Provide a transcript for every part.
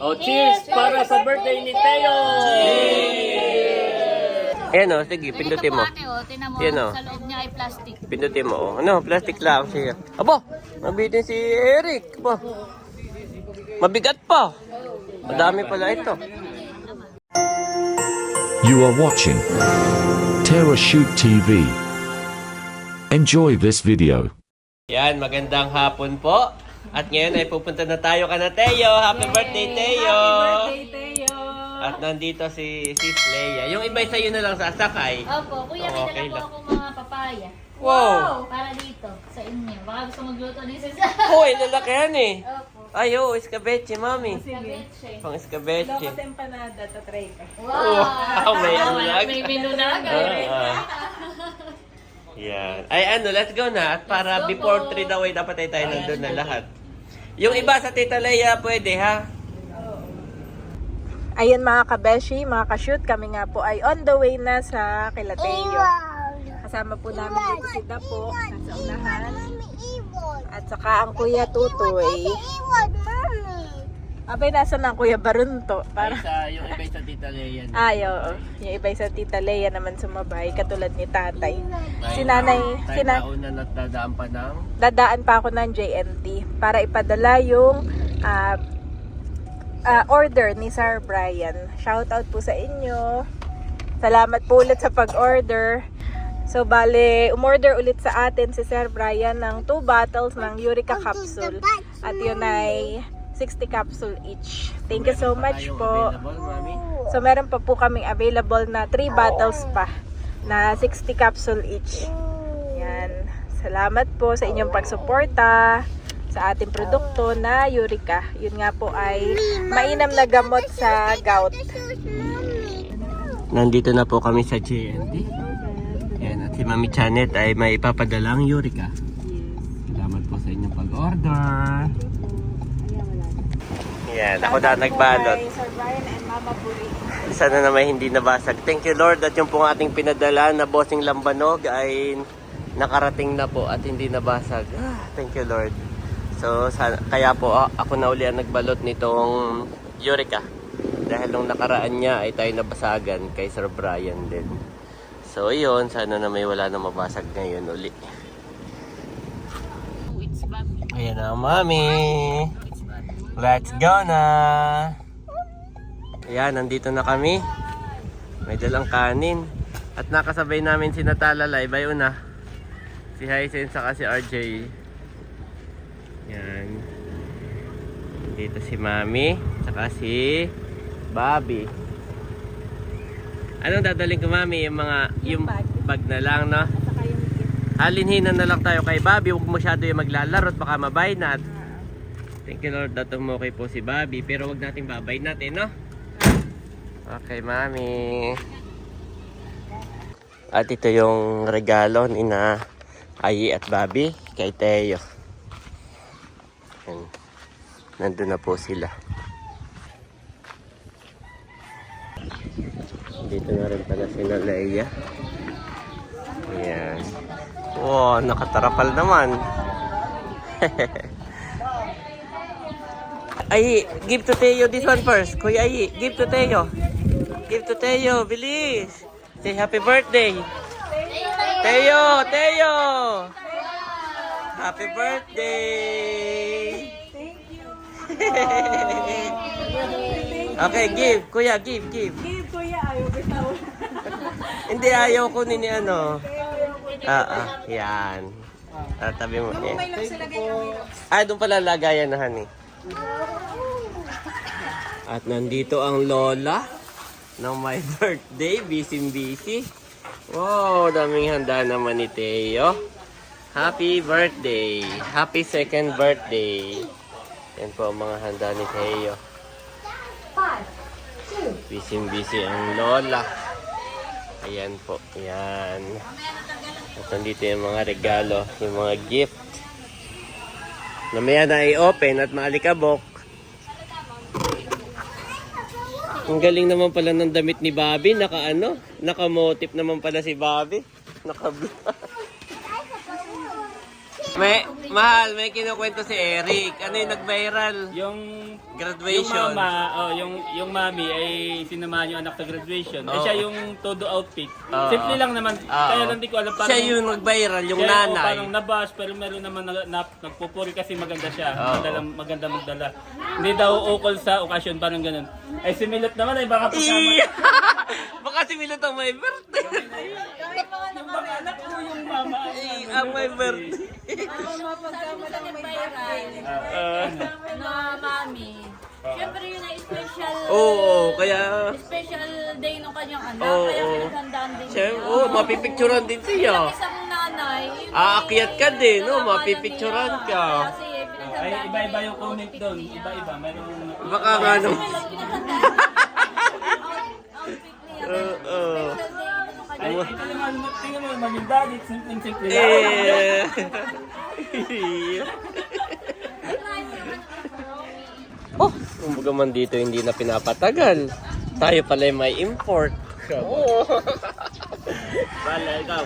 Oh, cheers para sa birthday ni Teo! Ayan o, sige, pindutin mo. Tinan mo, Yan o. sa loob niya ay plastic. Pindutin mo. Oh. Ano, plastic lang siya. Abo, mabitin si Eric. Abo. Mabigat pa. Madami pala ito. You are watching Terra Shoot TV. Enjoy this video. Yan, magandang hapon po. At ngayon ay pupunta na tayo ka na, Teo. Happy birthday, Teo! Happy birthday, Teo! At nandito si Leia. Yung iba sa'yo na lang sasakay. Opo, kuya, Oh, may okay dala lang. po akong mga papaya. Wow! Para dito, sa inyo. Baka gusto magluto ni Cesar. Hoy, lalaki yan eh. Opo. Ay, oh, escabeche, mami. Kabeche. Pang escabeche. Lokas empanada, tatry ka. Wow! May ulag. May binulag. Yan. Ay, ano, let's go na. At para Let's go before po. 3 daw ay dapat tayo nandun na lahat. Yung iba sa Tita Leia, pwede ha? Ayun mga kabeshi, mga ka-shoot, kami nga po ay on the way na sa Kilateo. Kasama po namin dito si Dapo, nasa unahan. At saka ang Kuya Tutoy. Abay, nasa na ang Kuya Barunto? Para... Yung iba sa Tita Leia. Ay, oo. Yung iba sa Tita Leia naman sumabay, katulad ni Tatay. Si Nanay, Tayo na natadaan pa ng... dadaan pa ako ng JNT para ipadala yung order ni Sir Brian. Shoutout po sa inyo. Salamat po ulit sa pag-order. So, bale, umorder ulit sa atin si Sir Brian ng 2 bottles ng Eureka capsule. At yun ay 60 capsule each. Thank you so much po. So, meron pa po kaming available na 3 bottles pa na 60 capsule each. Yan. Salamat po sa inyong pagsuporta sa ating produkto na Eureka. Yun nga po ay mainam na gamot sa gout. Nandito na po kami sa JNT. Yan, at si Mami Janet ay may ipapadalang Eureka. Salamat po sa inyong pag-order. Yan, ako na nagbalot. Sir Brian and Mama Puri. Sana naman hindi nabasag. Thank you Lord at yung pong ating pinadala na bossing lambanog ay nakarating na po at hindi nabasag. Thank you Lord. So kaya po ako na uli ang nagbalot nitong Eureka. Dahil nung nakaraan niya ay tayo nabasagan kay Sir Brian din. So yun, sana na may wala na mabasag ngayon uli. Ayan na mami. Let's go na. Ayan, nandito na kami. May dalang kanin. At nakasabay namin si Natalalay. Bayo na. Si Hyacin saka si RJ. Yan. Dito si Mami. Saka si Bobby. Anong dadaling ko Mami? Yung bag na lang, no? At saka yung gift. Halinhinan na lang tayo kay Bobby. Huwag masyado yung maglalaro at baka mabaynat. Thank you Lord na okay po si Bobby. Pero huwag natin babay natin, no? Okay, Mami. At ito yung regalo ni na Ayi at Bobby kay Teo. Yan. Nandun na po sila. Dito na rin pala sila Leia. Ayan. Wow, nakatarapal naman. Ayi, give to Teo this one first. Kuya Ayi, give to Teo. Give to Teo, bilis. Say happy birthday. Teo, Teo. Happy birthday. Thank you. Okay, give. Kuya, give. Give, Kuya. Ayaw bitaw. Hindi, ayaw ko ni ano. Yan. Tatabi mo. May lang sila ganyan. Doon pala lagayan na, honey. At nandito ang lola ng my birthday. Busy. Wow, daming handa naman ni Teo. Happy birthday. Happy second birthday. Yan po ang mga handa ni Teo. Busy ang lola. Ayan po. Yan. At nandito yung mga regalo. Yung mga gift. Namaya na i-open at maalikabok. Ang galing naman pala ng damit ni Bobby. Naka-motif naman pala si Bobby. Naka-blue. Mahal, may kinukwento si Eric. Ano yung nag-viral? Yung Graduation. yung mami ay sinamahan yung anak sa graduation. Eh Oo. siya yung todo outfit. Oo. Simple lang naman. Oo. Kaya lang di ko alam Siya yung nag-viral, yung siya nanay. parang nabash pero meron naman nagpupuri kasi maganda siya. Oo. Maganda magdala. Hindi daw ukol sa okasyon parang ganun. Ay si Milot naman ay baka pagkama. Iya! Baka si Milot ang may birthday. Yung baka anak ko yung mama. Ang may birthday. Na mami. Siyempre yun ay special. Oo, kaya... Special day ng kanyang anak. Oo. Kaya pinaghandaan din Siyempre, mapipicturan din siya. Isang nanay. Aakyat ka din, no? Mapipicturan ka. Kasi Ay pinaghandaan iba-iba yung comment doon. Iba-iba. Meron Baka nga nung... outfit niya. Oo. Special day ito ng ay kanyang ito naman tingnan mo yung daddy simple lang. Eh. Oh, kumbaga man dito hindi na pinapatagal. Tayo pala yung may import. Oo. Bala ikaw.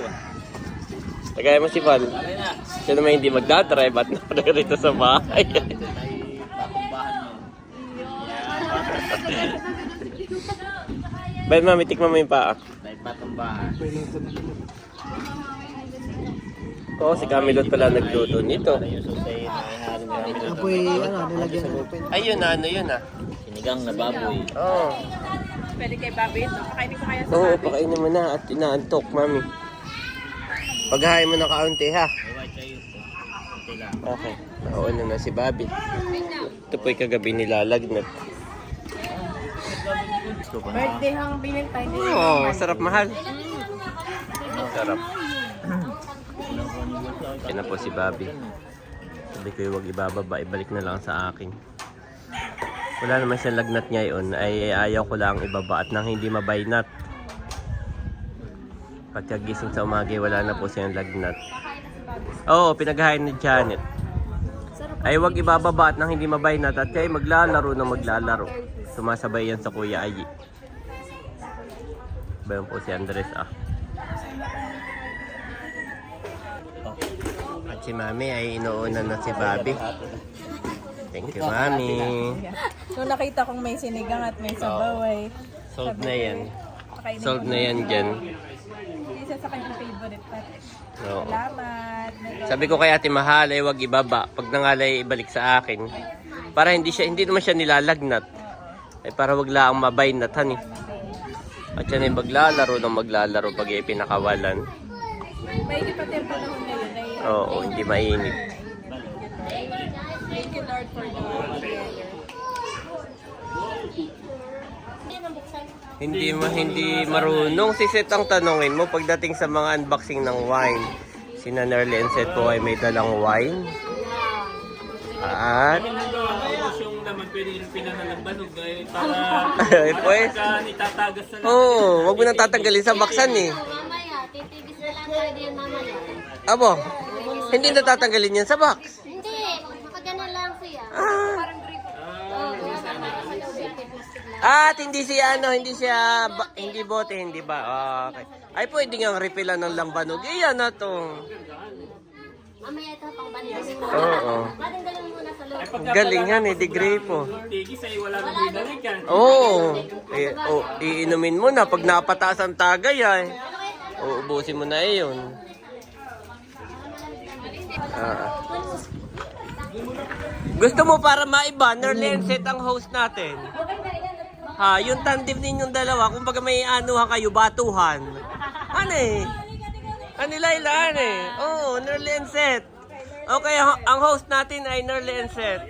Tagay mo si Val. Siya naman hindi magdadrive at nakarito sa bahay. Ba't mami, tikman mo yung paa? Dahil patumbahan. Oo, si Camilot pala nagluto nito. Yung susay na haring namin. Apoy, nilagyan ng open. Ayun na, ano yun ah. Sinigang na baboy. Oo. Pwede kay Bobby ito. Pakainin ko kaya sa Oo, pakainin mo na at inaantok, mami. Paghahain mo na kaunti ha. White kayo. Okay lang. Okay. Nauna na si Bobby. Ito po'y kagabi nilalagnat. birthday hang binintay din. Oo, sarap mahal. Sarap. Yan na po si Bobby. Sabi ko huwag ibababa, ibalik na lang sa akin. Wala naman siyang lagnat ngayon, ay ayaw ko lang ibaba at nang hindi mabaynat. Pagkagising sa umaga, wala na po siyang lagnat. Oo, pinaghahain ni Janet. Ay huwag ibababa at nang hindi mabaynat at kaya maglalaro na maglalaro. Sumasabay yan sa Kuya Ayi. Bayan po si Andres ah. At si Mami ay inuuna na si Bobby. Thank you, Mami. Nung nakita kong may sinigang at may sabaw ay Solved na yan. pakainin Solved ko. na yan dyan. Isa sa kanyang favorite pati. Oo. Salamat. Sabi ko kay Ate Mahal ay huwag ibaba. Pag nangalay ibalik sa akin. Para hindi naman siya nilalagnat. Ay para wag lang mabaynatan eh. At yan ay maglalaro ng maglalaro pag ipinakawalan. May di pati ang panahon ngayon ay Oo, hindi mainit. thank you Lord for the weather. Hindi marunong si Seth ang tanongin mo pagdating sa mga unboxing ng wine. Si Nerly and Seth po ay may dalang wine. At Yung naman pwede yung pinanalambanog para ay pues, itatagas na lang. wag mo nang tatanggalin sa baksan eh. Mamaya, titigis na lang tayo din mamaya. Abo, hindi na tatanggalin yan sa box. Hindi, makagana lang siya. At hindi siya hindi bote, hindi ba? Okay. Ay pwede nga refillan ng lambanog. Iyan na to. Mamaya ito pang banda. Oo. Madanggalan mo muna sa loob. Galing yan eh, di grape. Tigis ay wala nang binalikan. Oo. Iinumin mo na pag napataas ang tagay ay. Uubusin mo na yun. Gusto mo para maiba, Nerly and Seth ang host natin. Ha, yung tandem ninyong dalawa, kumbaga may anuhan kayo, batuhan. Ano eh? Ano Laila, ano eh? Oo, Nerly and Seth. Okay, ang host natin ay Nerly and Seth.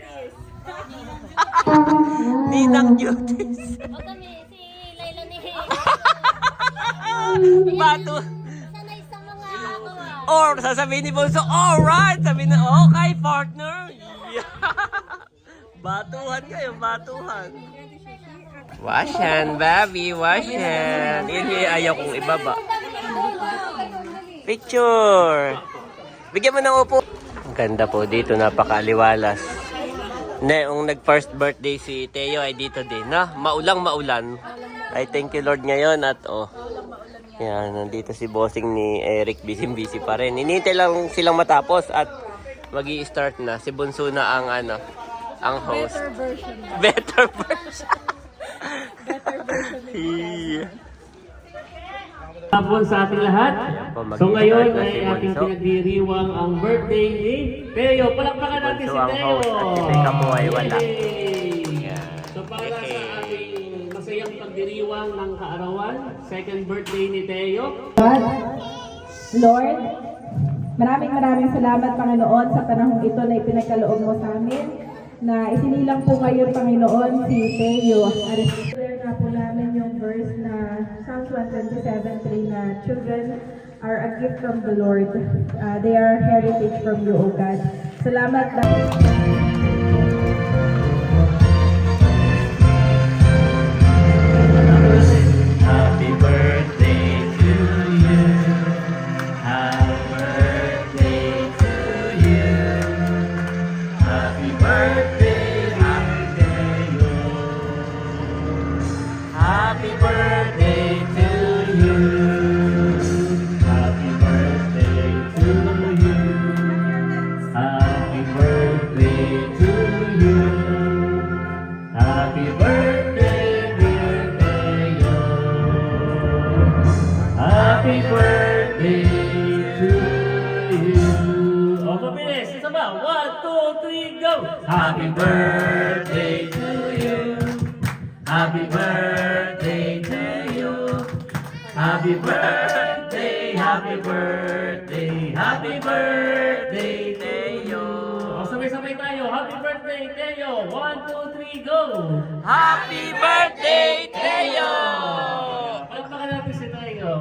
Ninang duties. O kami, si Layla ni Batu. sanay sa mga Or, sasabihin ni Bonso, alright! Sabi na, okay, partner. Yeah. Batuhan kayo, batuhan. Wash hand, Bobby, wash hand. Yan yung ayaw kong ibaba. Picture. Bigyan mo ng upo. Ang ganda po dito, napakaaliwalas. Yung nag-first birthday si Teo ay dito din, na maulang-maulan. Ay thank you Lord ngayon at yan, nandito si bossing ni Eric, busy pa rin. Inintay lang silang matapos at Magi-start na. Si Bunso na ang ang host. Better version. Better version. Better version. Yeah. Hapon sa ating lahat. po, So ngayon mag-i-start na ay si ating Bunso. pinagdiriwang ang birthday ni Teo. Palakpakan natin Bunso si ang Teo. host at si Teka po ay wala. Yay! Yan. So para sa ating masayang pagdiriwang ng kaarawan, second birthday ni Teo. Lord, maraming salamat Panginoon sa panahong ito na ipinagkaloob mo sa amin na isinilang po kayo Panginoon si Teo. Clear nga po namin yung verse na Psalms 127:3 na children are a gift from the Lord. They are heritage from you, O God. Salamat Happy birthday to you. Happy birthday to you. Happy birthday, Teo. Happy birthday to you. Happy birthday to you. Happy birthday to you. Happy birthday, dear Teo. Happy birthday to you. O, mabilis. Isa ba? 1, 2, 3, go! Happy birthday to you. Happy birthday to you. Happy birthday, happy birthday, happy birthday, Teo. O, sabay-sabay tayo. Happy birthday, Teo. 1, 2, 3, go! Happy birthday, Teo! Palakpakan natin si Teo.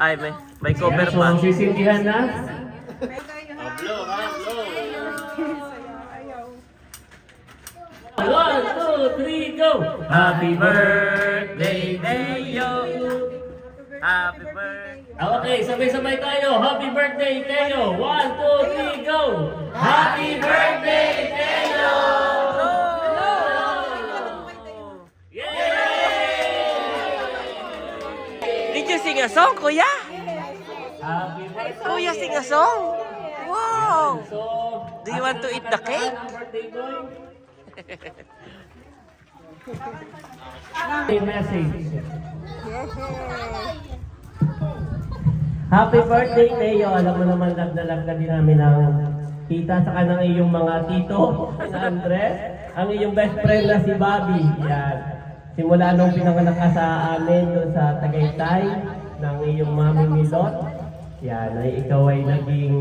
Ay, may cover So, pa. sisindihan na. Blow, ha? Blow. 1, 2, 3, go! Happy birthday, Teo! Happy birthday. Okay, sabay-sabay tayo. Happy birthday, Teo! 1, 2, 3, go! Happy birthday, Teo! Did you sing a song, Kuya? Happy birthday! Kuya, sing a song? Wow! So, Do you want to eat the cake? birthday boy? Message. Happy birthday, Teo. Alam mo naman, love na din namin ang kita sa kanang iyong mga tito na Andres. Ang iyong best friend na si Bobby. Yan. Simula nung pinanganak ka sa amin doon sa Tagaytay ng iyong mami Milot. Yan, ay ikaw ay naging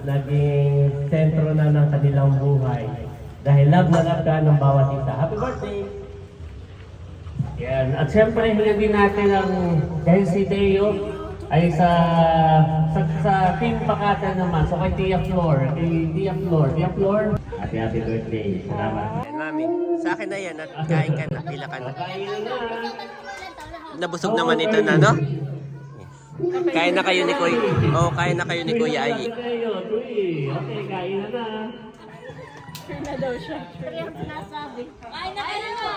naging sentro na ng kanilang buhay. Dahil love na love ka ng bawat isa. Happy birthday! Yan. At syempre, hindi din natin ang dahil si Teo ay sa Team Pakatan naman. So kay Tia Flor. Tia Flor, happy birthday. Salamat. Yan, Mami. Sa akin na yan at kain ka na. Pila ka na. Kain na. Nabusog naman ito na, no? Kain na kayo ni Kuya. Oh, kain na kayo ni Kuya Ayi. Okay, kain na. Kaya sinasabi. Ay, na.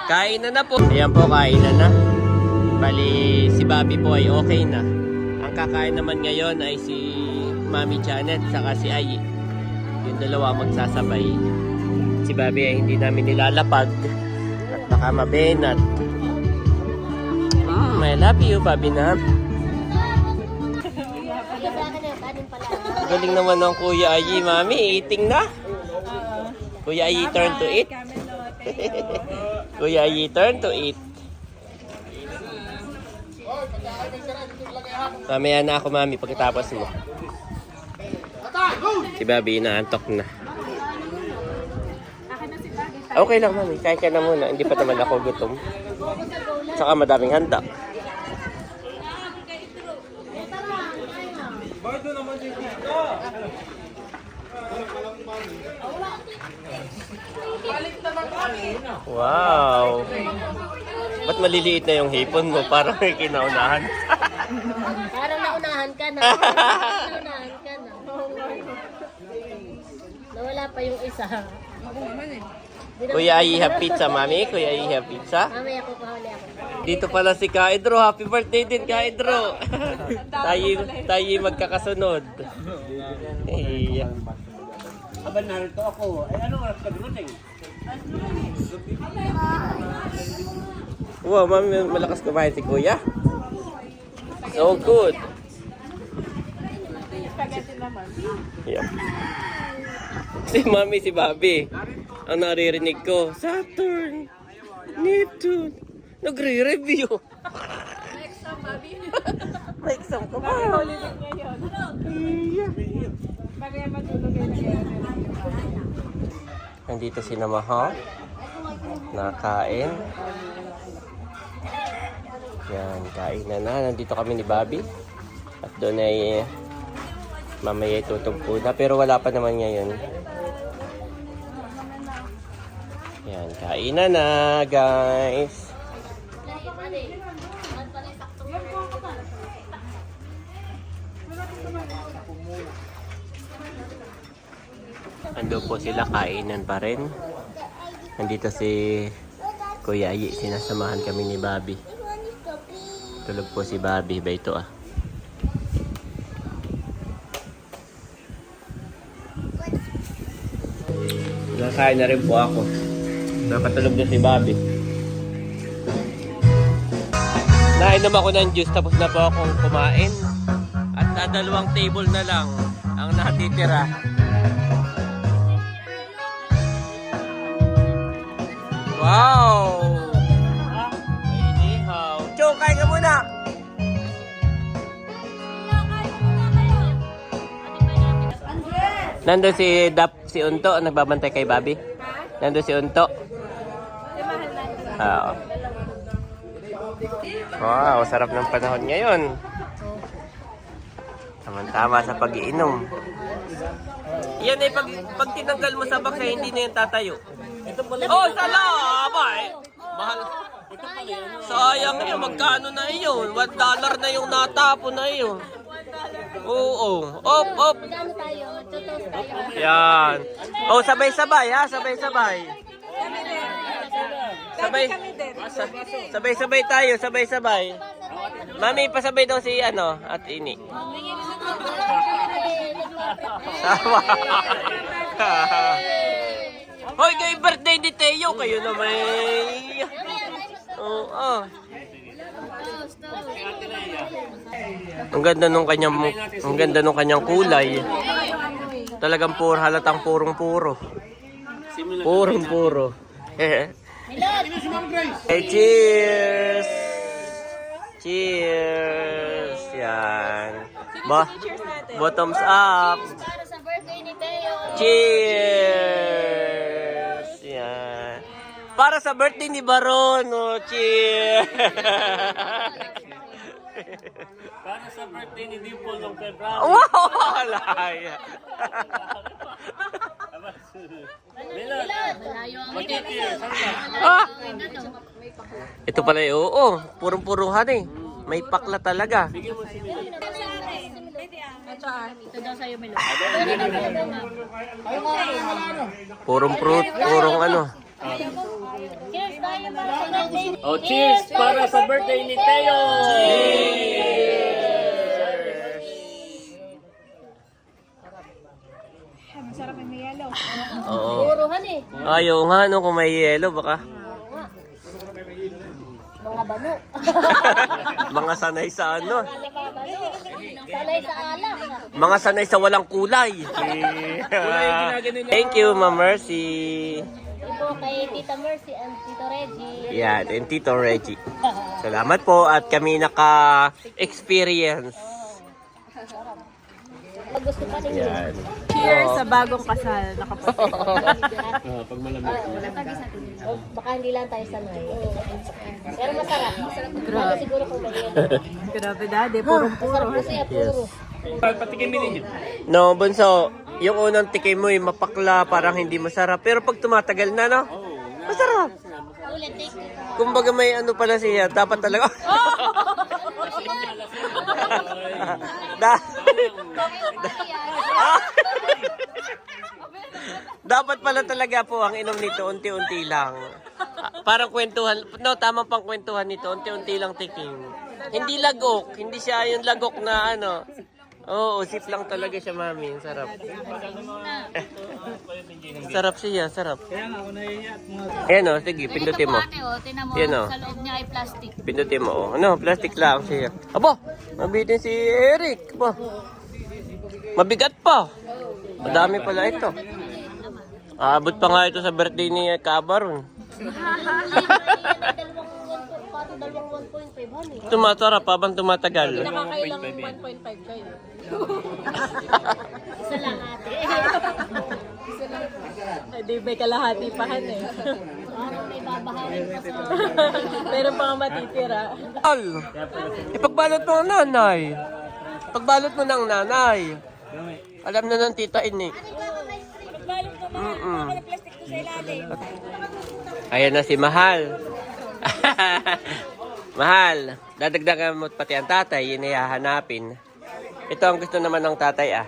Kain na po. Ayan po, kain na. Bali, si Bobby po ay okay na. Ang kakain naman ngayon ay si Mami Janet saka si Ayi. Yung dalawa magsasabay. Si Bobby ay hindi namin nilalapag. At baka mabenat. I love you, Bobby na. Ito sa akin yung kanin pala. Galing naman ng Kuya Ayi, Mami. Eating na. Kuya Ayi turn to eat. Kuya Ayi turn to eat. Mamaya na ako, Mami, pagkatapos mo. Si Bobby inaantok na. Okay lang, Mami. Kain ka na muna. Hindi pa naman ako gutom. Saka madaming handa. Wow! Ba't maliliit na yung hipon mo? Parang may kinaunahan. Parang naunahan ka na. Naunahan ka na. Nawala pa yung isa. Kuya Ai have pizza, mami. Kuya Ai have pizza. Mamaya ko pahuli ako. Dito pala si Kaedro. Happy birthday din, Kaedro. tayo magkakasunod. Iya. Aba, narito ako. Ay, ano oras ka dumating? Wow, mami, malakas kumain si Kuya. So good. Yep. Si mami, si Bobby. Ang naririnig ko, Saturn, Neptune. Nagre-review. May exam ka ba? Iya. Nandito si Namaha. Nakain. Yan, kainan na. Nandito kami ni Bobby. At doon ay mamaya itutugpo na. Pero wala pa naman ngayon. Yan, kainan na guys. Ando po sila, kainan pa rin. Nandito si Kuya Ai, sinasamahan kami ni Bobby. Tulog po si Bobby, ba ito ah. Nakain na rin po ako. Nakatulog na si Bobby. Nainom ako ng juice tapos na po akong kumain. At dalawang table na lang ang natitira. Wow! May inihaw. Cho, kain ka muna! Nandun si si Unto, nagbabantay kay Bobby. Nandun si Unto. Oo. Wow, sarap ng panahon ngayon. Tama-tama sa pag-iinom. Yan ay pag tinanggal mo sa baksa, hindi na yan tatayo. Oh, salaba eh. Mahal. Sayang yun, magkano na yun? $1 na yung natapo na yun. Oo. Op. Magkano tayo? Tutos tayo. Yan. Oh, sabay-sabay ha, sabay-sabay. Sabay-sabay tayo, sabay-sabay. Mami, pasabay daw si at ini. Sama. Hoy, kay birthday ni Teo, kayo na may... Oo. Ang ganda nung kanyang kulay. Talagang halatang purong-puro. Purong-puro. Hey, cheers! Cheers! Yan. Bottoms up. Para sa birthday ni Teo. Cheers! Yan. Para sa birthday ni Baron. Oh, cheers! Para sa birthday ni Dimple ng February. Wow! Alaya. Malayo ang Ah! Ito pala oo. Purong-puruhan eh. May pakla talaga. ito daw sa'yo, Milo. Purong fruit, purong ano. Cheers tayo para sa birthday. Oh, cheers para sa birthday ni Teo! Oo. Puruhan eh. Ayaw nga no, kung may yelo baka. Mga bano. Mga sanay sa ano. Sanay sa alak. Mga sanay sa walang kulay. Thank you, Ma'am Mercy. Ito kay Tita Mercy and Tito Reggie. Yan, and Tito Reggie. Salamat po at kami naka-experience. Pag gusto pa ninyo. Yan. Cheers sa bagong kasal. Pag malamig. O, baka hindi lang tayo sanay. Pero masarap. Lalo siguro kung ganyan. Grabe daddy, purong-puro. Masarap kasi puro. Patikin ninyo. No, Bunso, yung unang tikim mo yung mapakla, parang hindi masarap. Pero pag tumatagal na, no? Masarap. Ulit, take it. Kumbaga may ano pala siya, dapat talaga. Dapat pala talaga po ang inom nito, unti-unti lang. Parang kwentuhan, no, tamang pang kwentuhan nito, unti-unti lang tikim. Hindi lagok, hindi siya yung lagok na ano. Oo, sip lang talaga siya, mami. Sarap. Sarap siya, sarap. Ayan o, sige, pindutin mo. Tinan mo, Yan, oh. sa loob niya ay plastic. Pindutin mo, oh. Ano, plastic lang siya. Abo, mabitin si Eric. Abo. Mabigat pa. Madami pala ito. Aabot pa nga ito sa birthday ni Kabaron. Dalawang 1.5 honey. Tumasarap habang tumatagal. Nakakailang 1.5 kayo. Isa lang ate. Ay, di ba kalahati pa han eh. Parang may babaharin pa sa... Meron pa nga matitira. Al, ipagbalot mo ang nanay. Pagbalot mo ng nanay. Alam na ng tita ini. Ayan na si Mahal. Mahal, dadagdagan mo pati ang tatay, yun ay hahanapin. Ito ang gusto naman ng tatay ha?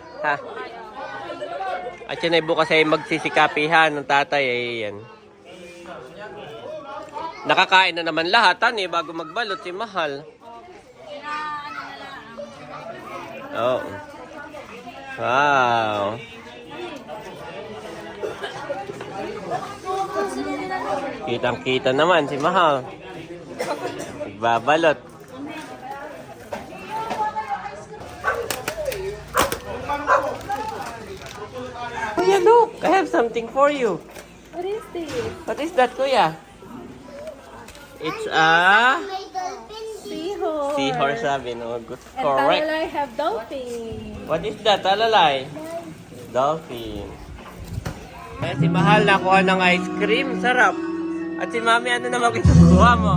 At yun ay bukas ay magsisikapihan ng tatay ay yan. Nakakain na naman lahat bago magbalot si Mahal. Oh. Wow. Kitang-kita naman si Mahal. Nagbabalot. Kuya, look! I have something for you. What is this? What is that, Kuya? It's a Seahorse. seahorse, sabi, no? Good. And Correct. Talalay have dolphin. What is that, Talalay? Dolphin. Kaya si Mahal nakuha ng ice cream. Sarap. At si Mami, ano naman kinukuha mo?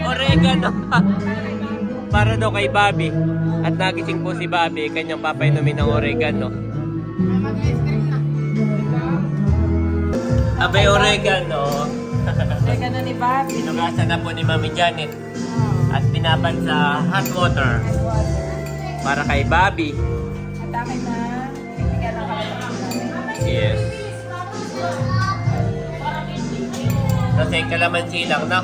Oregano. Para daw kay Bobby. At nagising po si Bobby, kanyang papainumin ng oregano. Abay, oregano. Oregano ni Bobby. Sinugasan na po ni Mami Janet. At binaban sa hot water. Para kay Bobby. At akin na, bibigyan ng kalamansi. Yes. Kasi kalamansi lang na.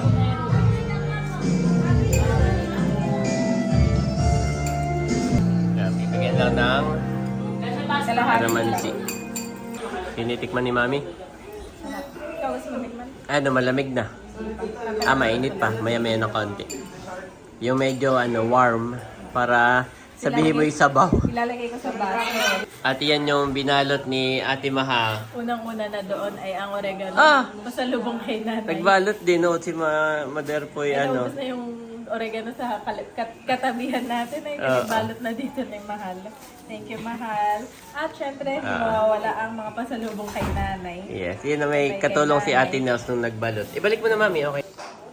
Yan, bibigyan lang ng kalamansi. Tinitikman ni Mami. Ikaw, mas mamigman. Ano, malamig na. Mainit pa. Maya-maya ng konti. Yung medyo warm para sabihin mo yung sabaw. Ilalagay ko sa baso. At yan yung binalot ni Ate Maha. Unang-una na doon ay ang oregano. Pasalubong kay nanay. Nagbalot din, si Mother Poy, Naubos na yung oregano sa katabihan natin. Ay, balot na dito ng Mahal. Thank you, Mahal. At syempre, hindi mawawala ang mga pasalubong kay nanay. Yes, yun na may katulong si Ate Nels nung nagbalot. Ibalik mo na, Mami, okay?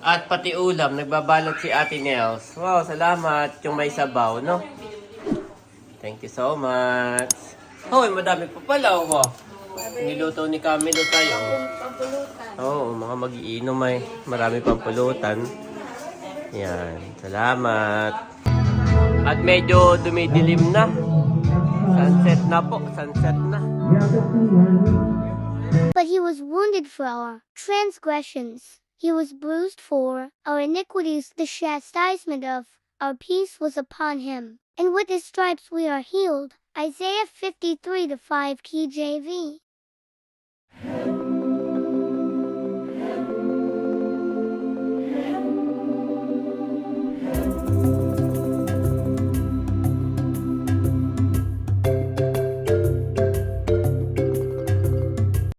At pati ulam, nagbabalot si Ate Nels. Wow, salamat. Yung may sabaw, no? Thank you so much. Hoy, madami pa pala, Niluto ni Camilo tayo. Oo, mga mag-iinom ay. Marami pang pulutan. Yan, salamat. At medyo dumidilim na. Sunset na po, sunset na. But he was wounded for our transgressions. He was bruised for our iniquities. The chastisement of our peace was upon him. And with his stripes we are healed. Isaiah 53:5 KJV.